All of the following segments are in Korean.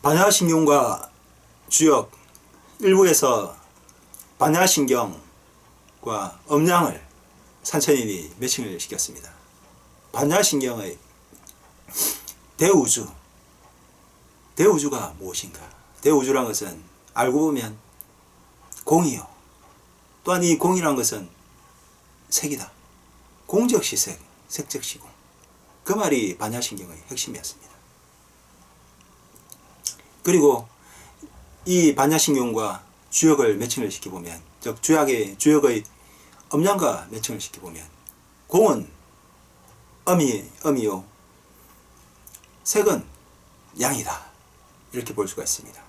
반야신경과 주역 일부에서 반야신경과 음양을 산천인이 매칭을 시켰습니다. 반야신경의 대우주, 대우주가 무엇인가? 대우주란 것은 알고 보면 공이요. 또한 이 공이란 것은 색이다. 공적시색, 색적시공. 그 말이 반야신경의 핵심이었습니다. 그리고 이 반야신경과 주역을 매칭을 시켜보면, 즉 주역의 음양과 매칭을 시켜보면, 공은 음이요, 색은 양이다, 이렇게 볼 수가 있습니다.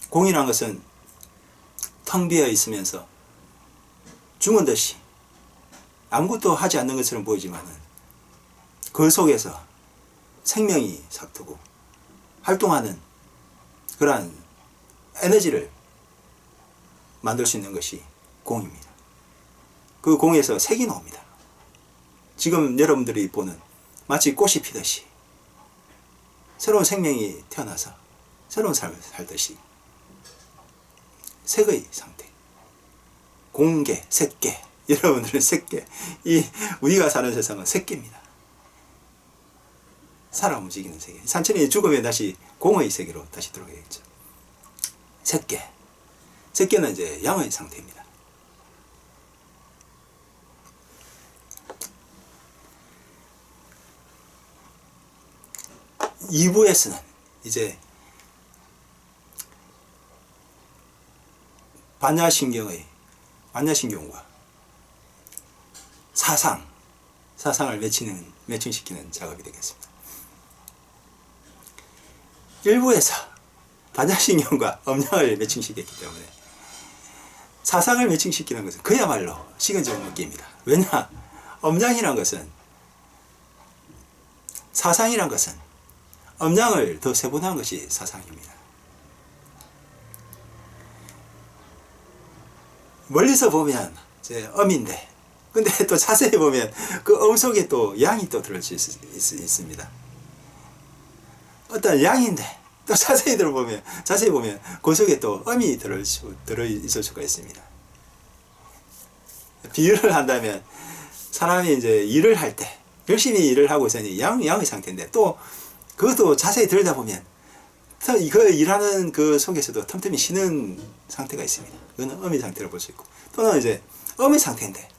공이란 것은 텅 비어 있으면서 죽은 듯이 아무것도 하지 않는 것처럼 보이지만은 그 속에서 생명이 삭트고 활동하는 그러한 에너지를 만들 수 있는 것이 공입니다. 그 공에서 색이 나옵니다. 지금 여러분들이 보는 마치 꽃이 피듯이 새로운 생명이 태어나서 새로운 삶을 살듯이 색의 상태, 공계, 색계, 여러분들은 색계, 우리가 사는 세상은 색계입니다. 살아 움직이는 세계. 산천이 죽으면 다시 공의 세계로 다시 들어가겠죠. 색계. 색계는 이제 양의 상태입니다. 이부에서는 이제 반야신경과 사상을 매칭시키는 작업이 되겠습니다. 일부에서 반야신경과 음양을 매칭시켰기 때문에 사상을 매칭시키는 것은 그야말로 시간적 먹기입니다. 왜냐? 음양이란 것은, 사상이란 것은 음양을 더 세분화한 것이 사상입니다. 멀리서 보면 이제 음인데, 근데 또 자세히 보면 그 음 속에 또 양이 또 들어있을 수 있습니다. 어떤 양인데 또 자세히 보면 그 속에 또 음이 들어있을 수가 있습니다. 비유를 한다면 사람이 이제 일을 할 때 열심히 일을 하고 있으니 양의 상태인데, 또 그것도 자세히 들여다보면 그 일하는 그 속에서도 틈틈이 쉬는 상태가 있습니다. 그거는 음의 상태로 볼 수 있고, 또는 이제 음의 상태인데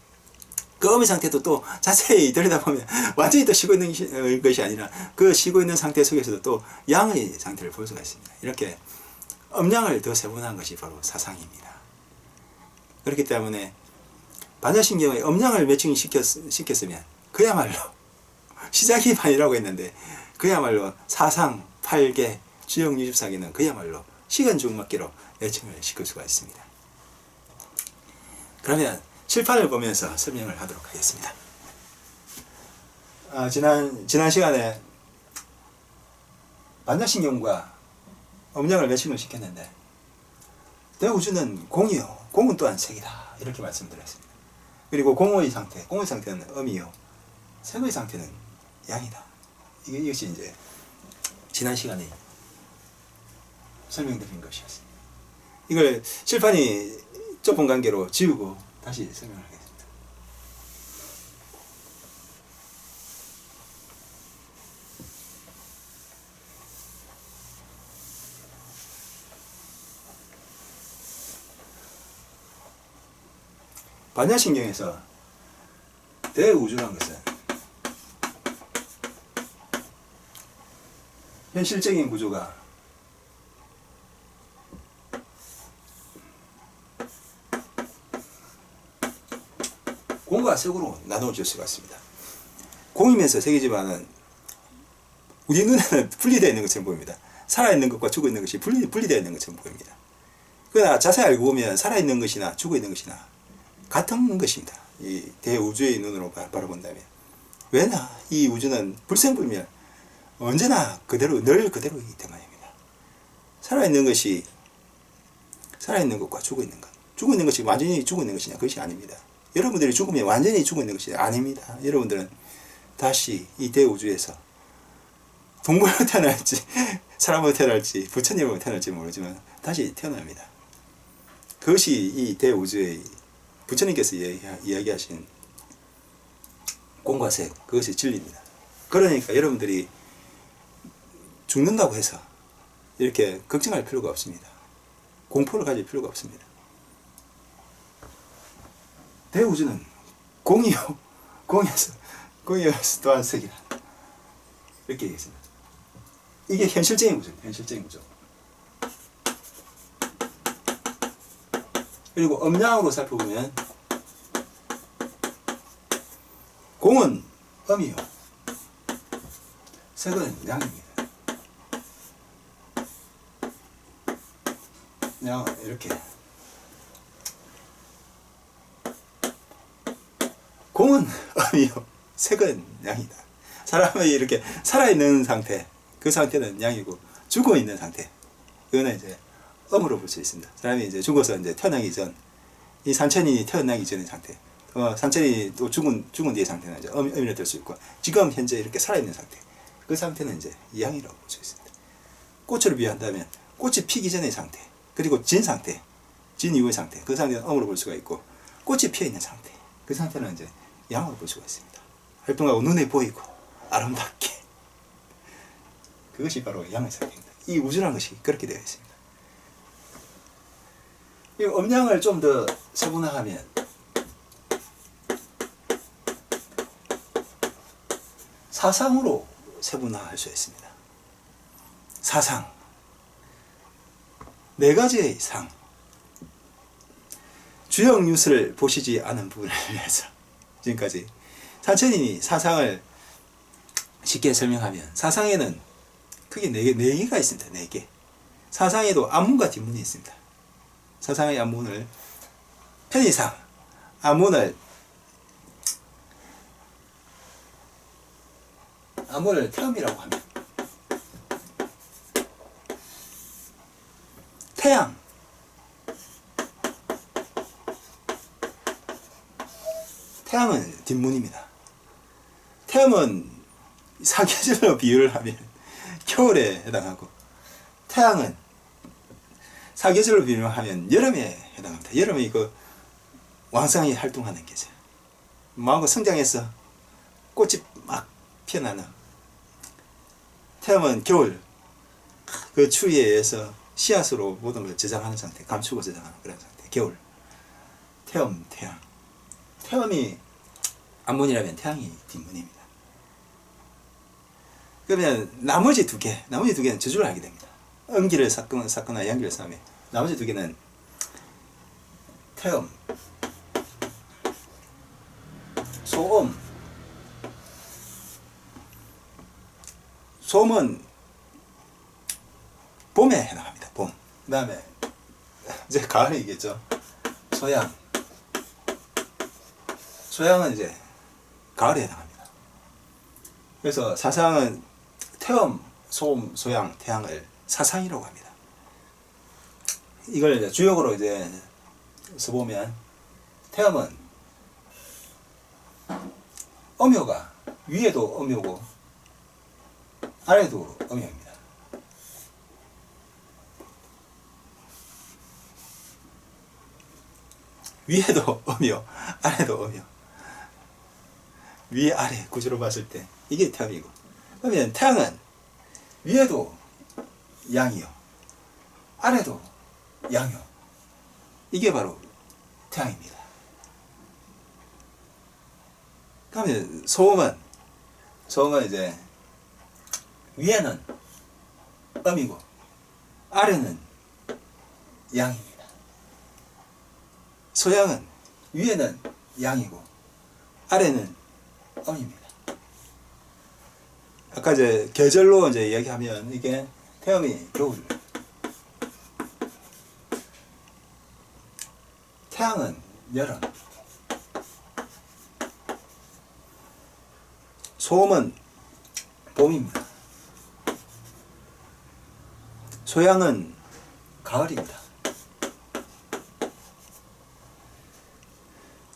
그 음의 상태도 또 자세히 들여다보면 완전히 또 쉬고 있는 것이 아니라 그 쉬고 있는 상태 속에서도 또 양의 상태를 볼 수가 있습니다. 이렇게 음양을 더 세분화한 것이 바로 사상입니다. 그렇기 때문에 반야신경의 음양을 매칭시켰으면 그야말로 시작이 반이라고 했는데, 그야말로 사상, 팔계, 주역 64개는 그야말로 시간 중먹기로 매칭을 시킬 수가 있습니다. 그러면 칠판을 보면서 설명을 하도록 하겠습니다. 지난 시간에 반야신경과 음양을 매칭을 시켰는데, 대우주는 공이요, 공은 또한 색이다, 이렇게 말씀드렸습니다. 그리고 공의 상태는 음이요, 색의 상태는 양이다. 이것이 이제 지난 시간에 설명드린 것이었습니다. 이걸 칠판이 좁은 관계로 지우고 다시 설명을 하겠습니다. 반야신경에서 대우주라는 것은 현실적인 구조가 공과 색으로 나누어질 수가 있습니다. 공이면서 색이지만은 우리 눈에는 분리되어 있는 것처럼 보입니다. 살아있는 것과 죽어 있는 것이 분리되어 있는 것처럼 보입니다. 그러나 자세히 알고 보면 살아있는 것이나 죽어 있는 것이나 같은 것입니다. 이 대우주의 눈으로 바라본다면. 왜냐? 이 우주는 불생불멸, 언제나 늘 그대로이기 때문입니다. 살아있는 것과 죽어 있는 것. 죽어 있는 것이 완전히 죽어 있는 것이냐? 그것이 아닙니다. 여러분들이 죽으면 완전히 죽어 있는 것이 아닙니다. 여러분들은 다시 이 대우주에서 동물로 태어날지 사람으로 태어날지 부처님으로 태어날지 모르지만 다시 태어납니다. 그것이 이 대우주의 부처님께서 이야기하신 공과 색, 그것이 진리입니다. 그러니까 여러분들이 죽는다고 해서 이렇게 걱정할 필요가 없습니다. 공포를 가질 필요가 없습니다. 대우주는 공이요, 공이어서 또한 색이라, 이렇게 얘기했습니다. 이게 현실적인 구조, 현실적인 구조. 그리고 음양으로 살펴보면 공은 음이요, 색은 양입니다. 그냥 이렇게 공은 음이요, 색은 양이다. 사람이 이렇게 살아있는 상태, 그 상태는 양이고, 죽어 있는 상태, 그거는 이제 음으로 볼 수 있습니다. 사람이 이제 죽어서 이제 태어나기 전, 이 산천이 태어나기 전의 상태, 산천이 또 죽은 뒤의 상태는 이제 음이라 될 수 있고, 지금 현재 이렇게 살아있는 상태, 그 상태는 이제 양이라고 볼 수 있습니다. 꽃을 비유한다면 꽃이 피기 전의 상태, 그리고 진 상태, 진 이후의 상태, 그 상태는 음으로 볼 수가 있고, 꽃이 피어 있는 상태, 그 상태는 이제 양으로 볼 수가 있습니다. 활동하고 눈에 보이고 아름답게, 그것이 바로 양의 상태입니다. 이 우주라는 것이 그렇게 되어 있습니다. 이 음양을 좀 더 세분화하면 사상으로 세분화할 수 있습니다. 사상, 네 가지의 상. 주역 뉴스를 보시지 않은 부분을 위해서 지금까지 산천인이 사상을 쉽게 설명하면, 사상에는 크게 네 개가 있습니다. 4개. 사상에도 앞문과 뒷문이 있습니다. 사상의 앞문을, 편의상 앞문을 태음이라고 하면, 태양, 태양은 뒷문입니다. 태음은 사계절로 비유를 하면 겨울에 해당하고, 태양은 사계절로 비유를 하면 여름에 해당합니다. 여름에 이거 왕성히 활동하는 계절, 마음과 성장해서 꽃이 막 피어나는. 태음은 겨울, 그 추위에 의해서 씨앗으로 모든 걸 저장하는 상태, 감추고 저장하는 그런 상태, 겨울. 태음, 태양. 태음이 앞문이라면 태양이 뒷문입니다. 그러면 나머지 두 개는 저주를 하게 됩니다. 음기를 샀거나 양기를 사면 나머지 두 개는 태음, 소음. 소음은 봄에 해당합니다. 봄. 그 다음에 이제 가을이겠죠. 소양. 소양은 이제 가을에 해당합니다. 그래서 사상은 태음, 소음, 소양, 태양을 사상이라고 합니다. 이걸 이제 주역으로 이제 써보면, 태음은 음요가 위에도 음요고 아래도 음요입니다. 위에도 음요, 아래도 음요. 위 아래 구조로 봤을 때 이게 태음이고, 그러면 태양은 위에도 양이요, 아래도 양이요. 이게 바로 태양입니다. 그러면 소음은 이제 위에는 음이고 아래는 양입니다. 소양은 위에는 양이고 아래는 음입니다. 아까 이제 계절로 이제 이야기하면, 이게 태음이 겨울, 태양은 여름, 소음은 봄입니다. 소양은 가을입니다.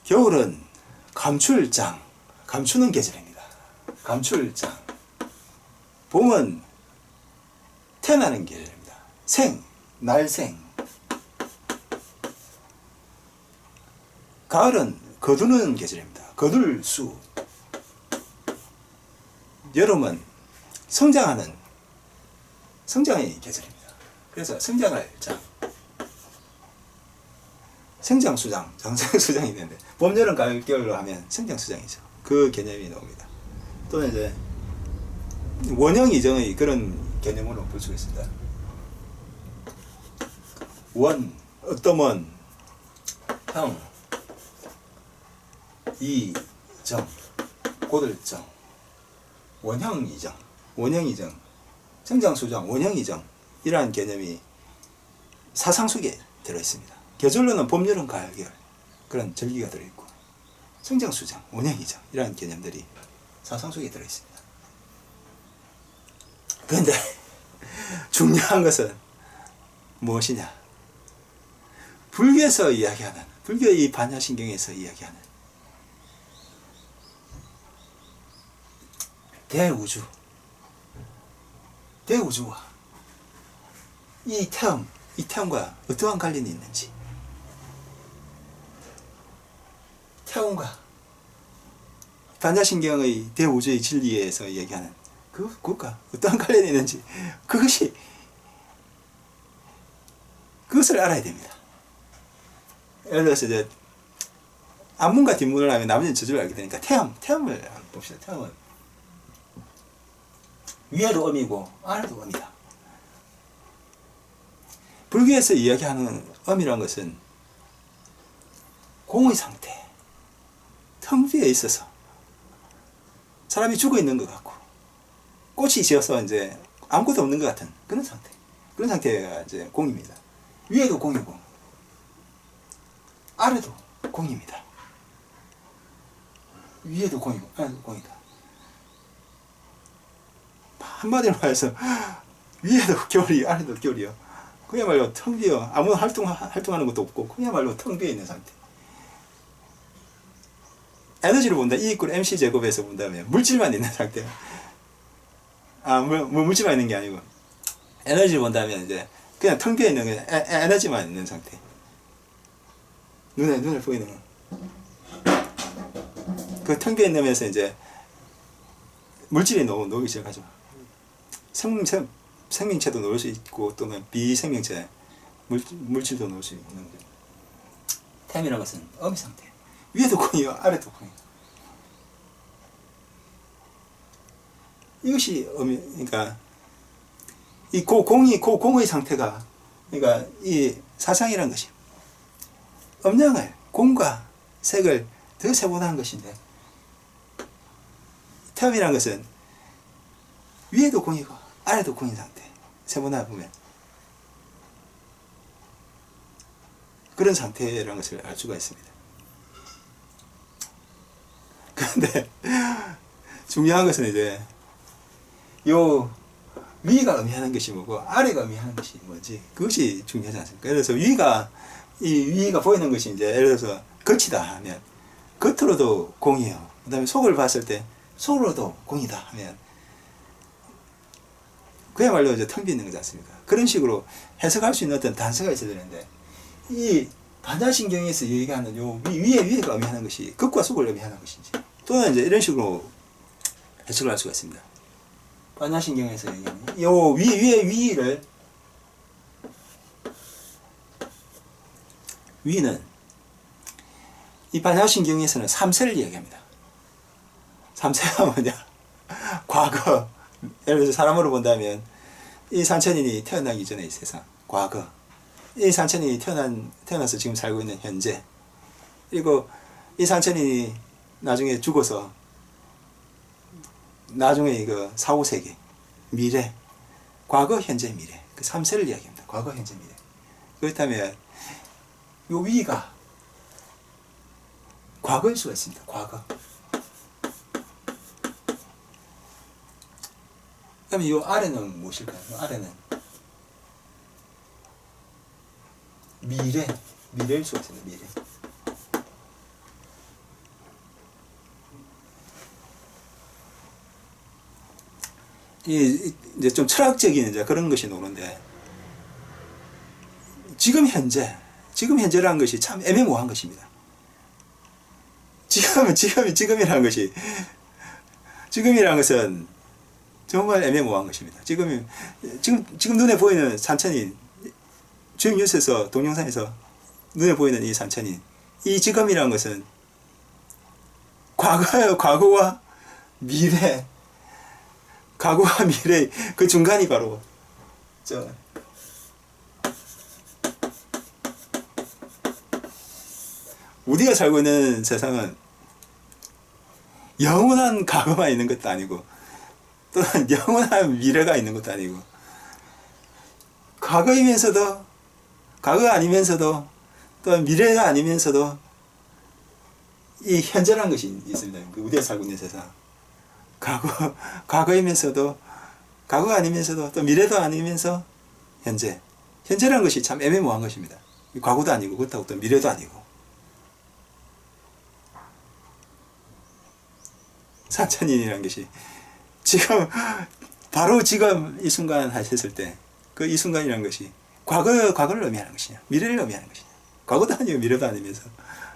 겨울은 감추는 계절입니다. 감출장. 봄은 태어나는 계절입니다. 날생. 가을은 거두는 계절입니다. 거둘 수. 여름은 성장의 계절입니다. 그래서 성장할 장. 생장수장, 장생수장이 있는데, 봄, 여름, 가을, 겨울로 하면 생장수장이죠. 그 개념이 나옵니다. 또는 이제, 원형 이정의 그런 개념으로 볼 수가 있습니다. 어떤 원, 형, 이정, 고들정, 원형이정, 생장수장, 원형이정, 이러한 개념이 사상 속에 들어있습니다. 계절로는 봄, 여름, 가을, 겨울 그런 절기가 들어있고, 성장수장, 원형이정 이러한 개념들이 사상 속에 들어있습니다. 그런데 중요한 것은 무엇이냐? 불교에서 이야기하는, 불교의 이 반야신경에서 이야기하는 대우주와 이 태음과 어떠한 관련이 있는지, 태음과 반야신경의 대우주의 진리에서 얘기하는 그것과 어떠한 관련이 있는지, 그것을 알아야 됩니다. 예를 들어서 이제 앞문과 뒷문을 하면 나머지는 저절로 알게 되니까 태음을 봅시다. 태음은 위에도 음이고 아래도 음이다. 불교에서 이야기하는 음이라는 것은 공의 상태, 텅 비어 있어서 사람이 죽어 있는 것 같고 꽃이 지어서 이제 아무것도 없는 것 같은 그런 상태가 이제 공입니다. 위에도 공이고 아래도 공입니다. 위에도 공이고 아래도 공이다. 한마디로 말해서 위에도 겨울이 아래도 겨울이요. 그야말로 텅 비어 아무 활동하는 것도 없고 그야말로 텅 비어 있는 상태. 에너지를 본다. E = MC 제곱에서 본다면 물질만 있는 상태. 물질만 있는 게 아니고 에너지를 본다면 이제 그냥 텅 비어 있는 에너지만 있는 상태. 눈에 보이는 거. 그 텅 비어 있는 면에서 이제 물질이 녹기 시작하죠. 생명체도 놓을 수 있고 또는 비생명체 물질도 놓을 수 있는 거죠. 템이라는 것은 음의 상태. 위에도 공이요, 아래도 공이요. 이것이 그러니까 이 공의 상태가, 그러니까 이 사상이라는 것이 음양을, 공과 색을 더 세분화한 것인데, 템이라는 것은 위에도 공이고 아래도 공인 상태. 세분화 보면 그런 상태라는 것을 알 수가 있습니다. 그런데 중요한 것은 이제 요 위가 의미하는 것이 뭐고 아래가 의미하는 것이 뭔지, 그것이 중요하지 않습니까? 그래서 위가 보이는 것이 이제 예를 들어서 겉이다 하면 겉으로도 공이에요. 그 다음에 속을 봤을 때 속으로도 공이다 하면 그야말로 이제 텅 비어 있는 거지 않습니까? 그런 식으로 해석할 수 있는 어떤 단서가 있어야 되는데, 이 반야신경에서 얘기하는 요 위에가 의미하는 것이 겉과 속을 의미하는 것인지, 또는 이제 이런 식으로 해석을 할 수가 있습니다. 반야신경에서 얘기하는 요 위는 이 반야신경에서는 3세를 이야기합니다. 3세가 뭐냐? 과거. 예를 들어서 사람으로 본다면 이 산천인이 태어나기 전의 세상, 과거. 이 산천인이 태어나서 지금 살고 있는 현재. 그리고 이 산천인이 나중에 죽어서 나중에 그 사후세계, 미래, 과거, 현재, 미래. 그 3세를 이야기합니다. 과거, 현재, 미래. 그렇다면 요 위가 과거일 수가 있습니다. 과거. 그러면 이 아래는 무엇일까요? 이 아래는 미래일 수가 있습니다. 미래. 이제 좀 철학적인 이제 그런 것이 나오는데, 지금 현재라는 것이 참 애매모호한 것입니다. 지금이라는 것은 정말 애매모호한 것입니다. 지금 눈에 보이는 산천인, 주임 뉴스에서, 동영상에서 눈에 보이는 이 산천인, 이 지금이라는 것은 과거와 미래, 그 중간이 바로 우리가 살고 있는 세상은 영원한 과거만 있는 것도 아니고, 또는 영원한 미래가 있는 것도 아니고, 과거가 아니면서도, 또 미래가 아니면서도 이 현재라는 것이 있습니다. 우리가 살고 있는 세상. 과거이면서도, 과거가 아니면서도, 또 미래도 아니면서 현재라는 것이 참 애매모호한 것입니다. 과거도 아니고, 그렇다고 또 미래도 아니고. 산천인이라는 것이 바로 지금 이 순간 하셨을 때, 그 이 순간이라는 것이 과거를 의미하는 것이냐, 미래를 의미하는 것이냐, 과거도 아니고 미래도 아니면서,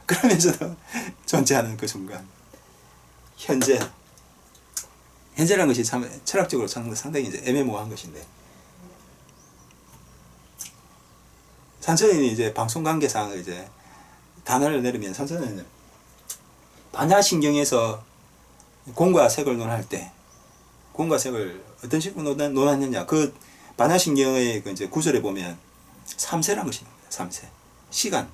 그러면서도 존재하는 그 순간, 현재라는 것이 참 철학적으로 상당히 이제 애매모호한 것인데, 산천인이 이제 방송 관계상 이제 단어를 내리면, 산천인은 반야신경에서 공과 색을 논할 때, 공과 색을 어떤 식으로 논하느냐, 그 반야신경의 그 이제 구절에 보면 3세라는 것이 나옵니다. 3세. 시간,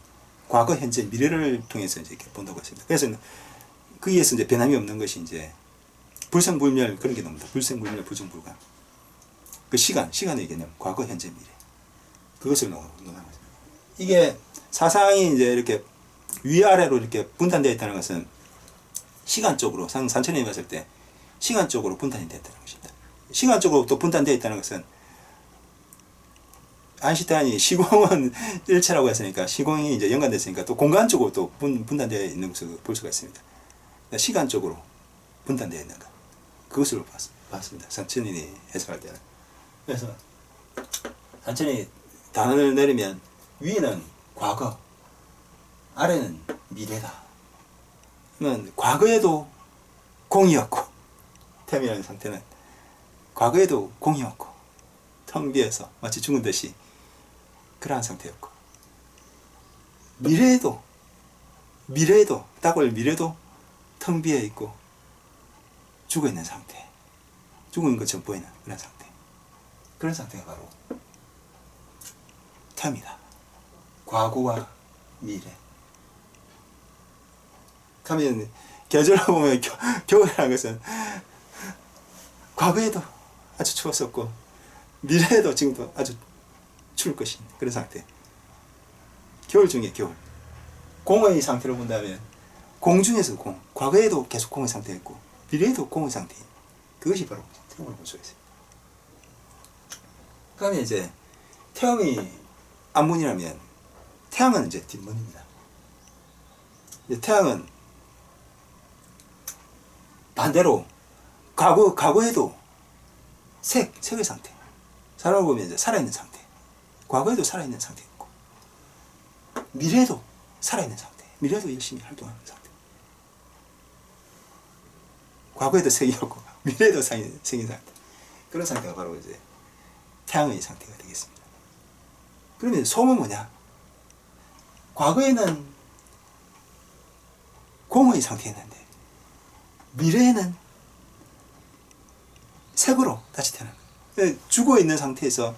과거, 현재, 미래를 통해서 이제 이렇게 본다고 했습니다. 그래서 거기에서 이제 변함이 없는 것이 이제 불생불멸, 그런 게 나옵니다. 불생불멸, 불정불감. 그 시간의 개념, 과거, 현재, 미래. 그것을 논하고 있습니다. 이게 사상이 이제 이렇게 위아래로 이렇게 분단되어 있다는 것은 시간적으로, 산천인이 봤을 때 시간적으로 분단이 되었다는 것입니다. 시간적으로 또 분단되어 있다는 것은, 아인슈타인이 시공은 일체라고 했으니까, 시공이 이제 연관됐으니까 또 공간적으로 또 분단되어 있는 것을 볼 수가 있습니다. 그러니까 시간적으로 분단되어 있는 것, 그것으로 봤습니다. 산천인이 해석할 때는. 그래서 산천인이 단어를 내리면, 위는 과거, 아래는 미래다. 그러면 과거에도 공이었고, 태미라는 상태는 과거에도 공이었고, 텅 비어서 마치 죽은 듯이 그러한 상태였고, 미래에도 딱 올 미래도 텅 비어 있고 죽어 있는 상태, 죽은 것처럼 보이는 그런 상태, 그런 상태가 바로 탐이다. 과거와 미래. 하면 계절로 보면 겨울이라는 것은 과거에도 아주 추웠었고, 미래에도 지금도 아주 추울 것인 그런 상태. 겨울 중에 겨울. 공의 상태로 본다면, 공 중에서 공. 과거에도 계속 공의 상태였고, 미래에도 공의 상태. 그것이 바로 태음을 볼 수가 있어요. 그러면 이제 태음이 앞문이라면, 태양은 이제 뒷문입니다. 태양은 반대로 과거에도 색의 상태. 사람을 보면 이제 살아있는 상태. 과거에도 살아있는 상태였고, 미래에도 살아있는 상태. 미래에도 열심히 활동하는 상태. 과거에도 색이었고, 미래에도 생긴 상태. 그런 상태가 바로 이제 태양의 상태가 되겠습니다. 그러면 소음은 뭐냐? 과거에는 공의 상태였는데, 미래에는 색으로 다시 태어나는 거예요. 죽어 있는 상태에서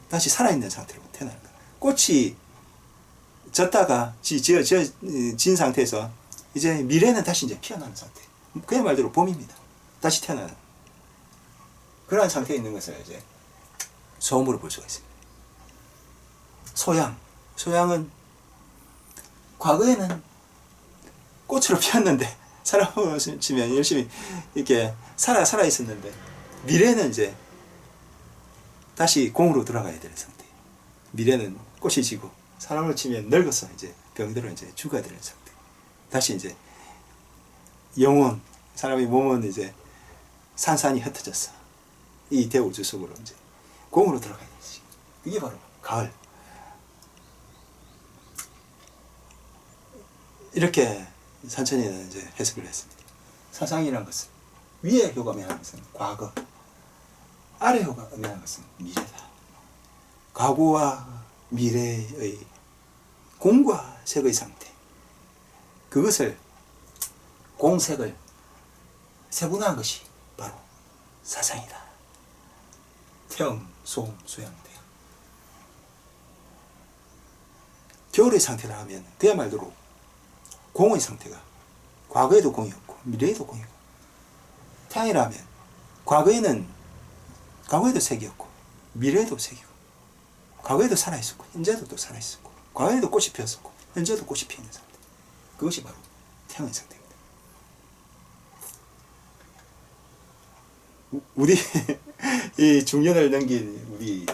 다시 살아있는 상태로 태어나는 거예요. 꽃이 졌다가 진 상태에서 이제 미래는 다시 이제 피어나는 상태. 그의 말대로 봄입니다. 다시 태어나는 그러한 상태에 있는 것을 이제 소음으로 볼 수가 있습니다. 소양은 과거에는 꽃으로 피었는데, 사람으로 치면 열심히 이렇게 살아 있었는데, 미래는 이제 다시 공으로 돌아가야 되는 상태. 미래는 꽃이 지고, 사람으로 치면 늙어서 이제 병들어 이제 죽어야 되는 상태. 다시 이제 영혼, 사람의 몸은 이제 산산이 흩어졌어. 이 대우주 속으로 이제 공으로 들어가야 되지. 이게 바로 가을. 이렇게 산천이는 이제 해석을 했습니다. 사상이라는 것은 위에 효과명하는 것은 과거, 아래 효과명하는 것은 미래다. 과거와 미래의 공과 색의 상태, 그것을 공색을 세분화한 것이 바로 사상이다. 태음, 소음, 수양, 태양. 겨울의 상태라 하면 그야말로 공의 상태가 과거에도 공이었고 미래에도 공이고, 태양이라 하면 과거에도 색이었고 미래에도 색이고, 과거에도 살아있었고 현재도 또 살아있었고, 과거에도 꽃이 피었었고 현재도 꽃이 피는 상태, 그것이 바로 태양의 상태입니다. 우리 이 중년을 넘긴 우리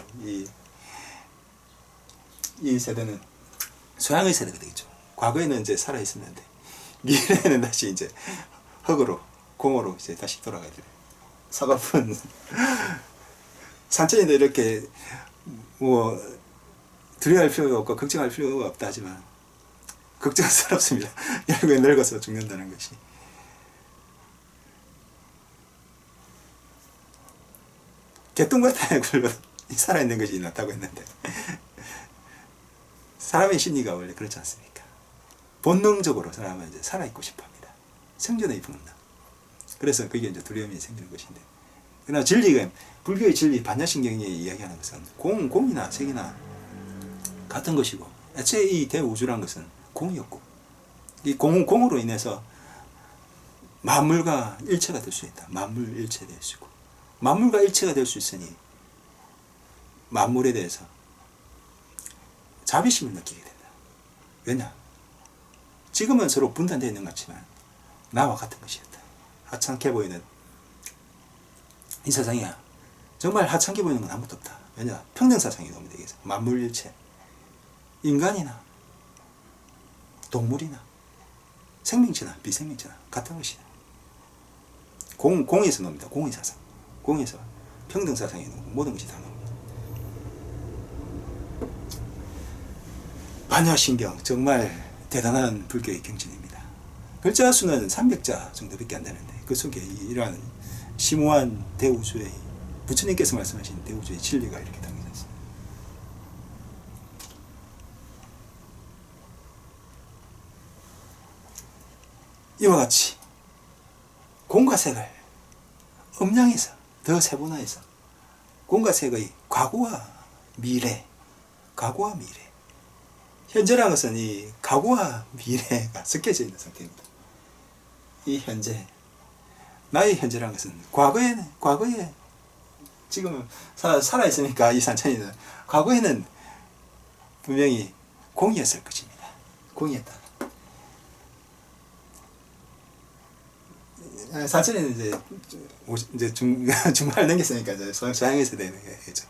이 세대는 소양의 세대가 되겠죠. 과거에는 이제 살아있었는데 미래에는 다시 이제 흙으로, 공으로 이제 다시 돌아가야 돼요. 사과분 산천인데 이렇게 뭐 두려워할 필요가 없고 걱정할 필요가 없다 하지만 걱정스럽습니다. 결국에 늙어서 죽는다는 것이. 개똥 같아요. 살아있는 것이 낫다고 했는데 사람의 심리가 원래 그렇지 않습니까? 본능적으로 사람은 이제 살아있고 싶어 합니다. 생존의 본능. 그래서 그게 이제 두려움이 생기는 것인데, 그러나 진리가, 불교의 진리, 반야신경이 이야기하는 것은 공이나 색이나 같은 것이고, 애초에 이 대우주란 것은 공이었고, 이 공으로 인해서 만물과 일체가 될 수 있다. 만물 일체 될 수 있고, 만물과 일체가 될 수 있으니 만물에 대해서 자비심을 느끼게 된다. 왜냐? 지금은 서로 분단되어 있는 것 같지만 나와 같은 것이었다. 하찮게 보이는 이 세상이야. 정말 하찮게 보이는 건 아무것도 없다. 왜냐? 평등사상이 너무 되겠어. 만물일체. 인간이나 동물이나 생명체나 비생명체나 같은 것이다. 공에서 놉니다. 공의 사상. 공에서 평등사상이 나오고 모든 것이 다 나옵니다. 반야신경, 정말 대단한 불교의 경전입니다. 글자 수는 300자 정도밖에 안 되는데 그 속에 이러한 심오한 대우주의, 부처님께서 말씀하신 대우주의 진리가 이렇게 담겨져 있습니다. 이와 같이 공과 색을 음량해서 더 세분화해서 공과 색의 과거와 미래, 현재라는 것은 이 과거와 미래가 섞여져 있는 상태입니다. 이 현재, 나의 현재라는 것은 과거에 지금은 살아있으니까 이 산천이는 과거에는 분명히 공이었을 것입니다. 공이었다. 산천이는 이제 중반을 넘겼으니까 이제 소양에서 되는 거죠.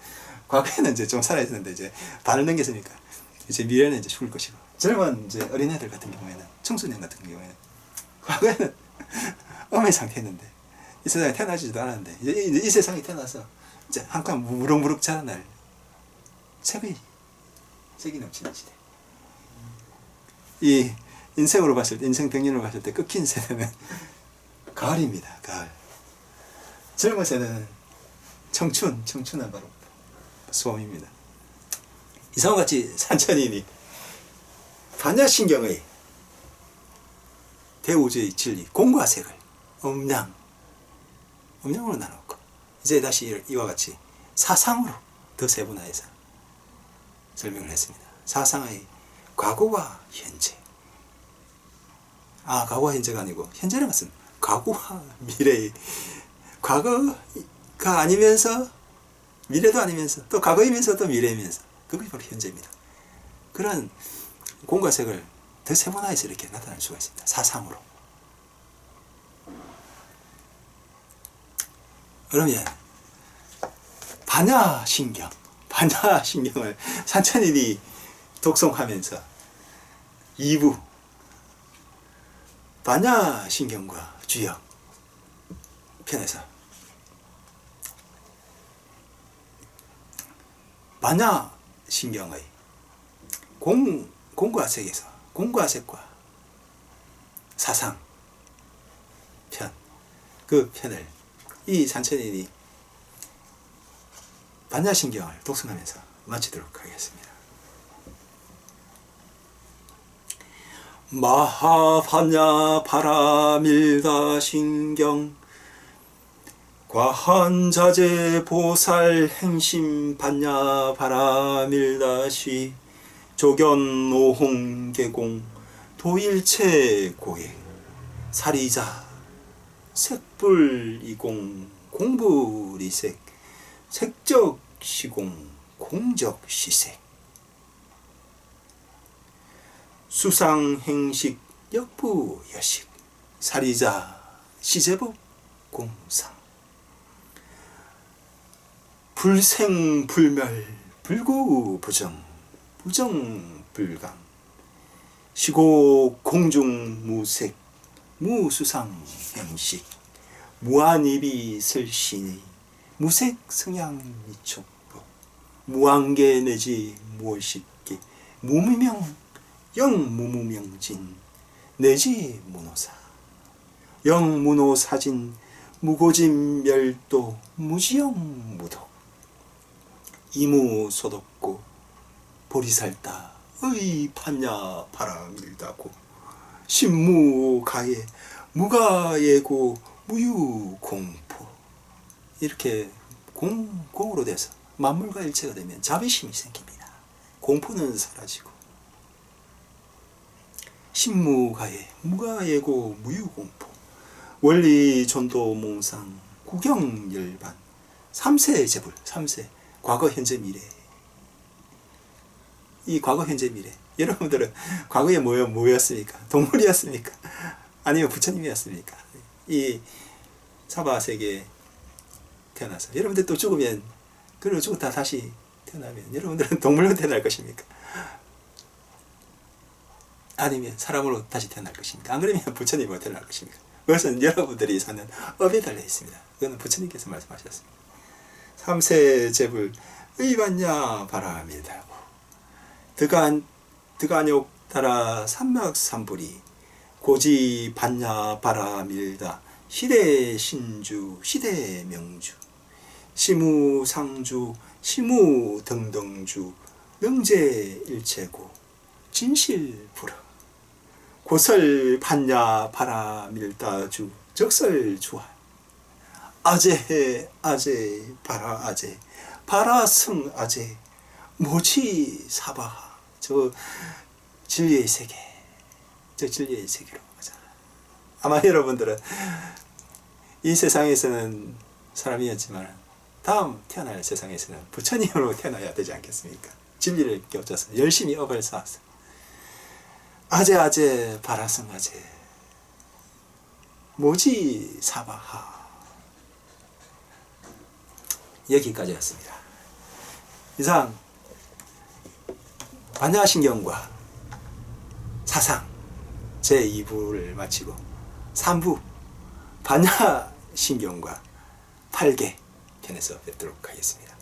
과거에는 이제 좀 살아있었는데 이제 반을 넘겼으니까 이제 미래는 이제 죽을 것이고, 젊은 이제 어린애들 같은 경우에는, 청소년 같은 경우에는 과거에는 엄의 상태였는데 이 세상에 태어나지도 않았는데 이제 이 세상에 태어나서 이제 한칸 무럭무럭 자라날 색이 넘치는 시대. 이 인생으로 봤을 때, 인생 백년으로 봤을 때 끊긴 세대는 가을입니다. 가을. 젊은 세대는 청춘은 바로 소음입니다. 이상과 같이 산천이니 반야신경의 대우주의 진리, 공과 색을 음량으로 나누고, 이제 다시 이와 같이 사상으로 더 세분화해서 설명을 했습니다. 사상의 과거와 현재. 과거와 현재가 아니고 현재라는 것은 과거와 미래의, 과거가 아니면서 미래도 아니면서 또 과거이면서 또 미래이면서, 그것이 바로 현재입니다. 그런 공과 색을 더 세분화해서 이렇게 나타낼 수가 있습니다. 사상으로. 그러면 반야신경을 산천인이 독송하면서 2부 반야신경과 주역 편에서 반야신경의 공과색에서 공과색과 사상 편, 그 편을 이 산천인이 반야신경을 독송하면서 마치도록 하겠습니다. 마하반야 바라밀다 신경 과한자재 보살 행심 반야 바라밀다시 조견 오홍계공 도일체 고객 사리자 색불이공 공불이색 색적시공 공적시색 수상행식 역부여식 사리자 시제법 공상 불생불멸 불구부정 부정불강 시고 공중무색 무수상행식 무한입이 설신이 무색성향미촉법 무한계 내지 무엇이기 무무명 영무무명진 내지 무노사 영무노사진 무고진멸도 무지영 무독 이무소독고 보리살다 의판야 바라밀다고 신무가예 무가예고 무유공포 이렇게 공으로 돼서 만물과 일체가 되면 자비심이 생깁니다. 공포는 사라지고 신무가예 무가예고 무유공포 원리 전도 몽상 구경열반 3세 재불 3세 과거 현재 미래 이 과거 현재 미래 여러분들은 과거에 뭐였습니까? 동물이었습니까? 아니면 부처님이었습니까? 이 사바세계에 태어나서 여러분들 또 죽으면 그리고 죽었다 다시 태어나면 여러분들은 동물로 태어날 것입니까? 아니면 사람으로 다시 태어날 것입니까? 안 그러면 부처님으로 태어날 것입니까? 그것은 여러분들이 사는 업에 달려 있습니다. 그거는 부처님께서 말씀하셨습니다. 3세 제불 의반야 바라밀다고 드간욕 따라 삼막삼불이 고지 반야 바라밀다 시대 신주 시대 명주 시무상주 시무등등주 명제일체고 진실불허 고설 반야 바라밀다주 적설주화 아제 아제 바라 아제 바라승 아제 모치 사바하 저 진리의 세계 저 진리의 세계로 가자. 아마 여러분들은 이 세상에서는 사람이었지만 다음 태어날 세상에서는 부처님으로 태어나야 되지 않겠습니까? 진리를 껴줘서 열심히 업을 쌓아서 아제 아제 바라승 아제 모지 사바하 여기까지였습니다. 이상 반야신경과 사상 제2부를 마치고 3부 반야신경과 8개 편에서 뵙도록 하겠습니다.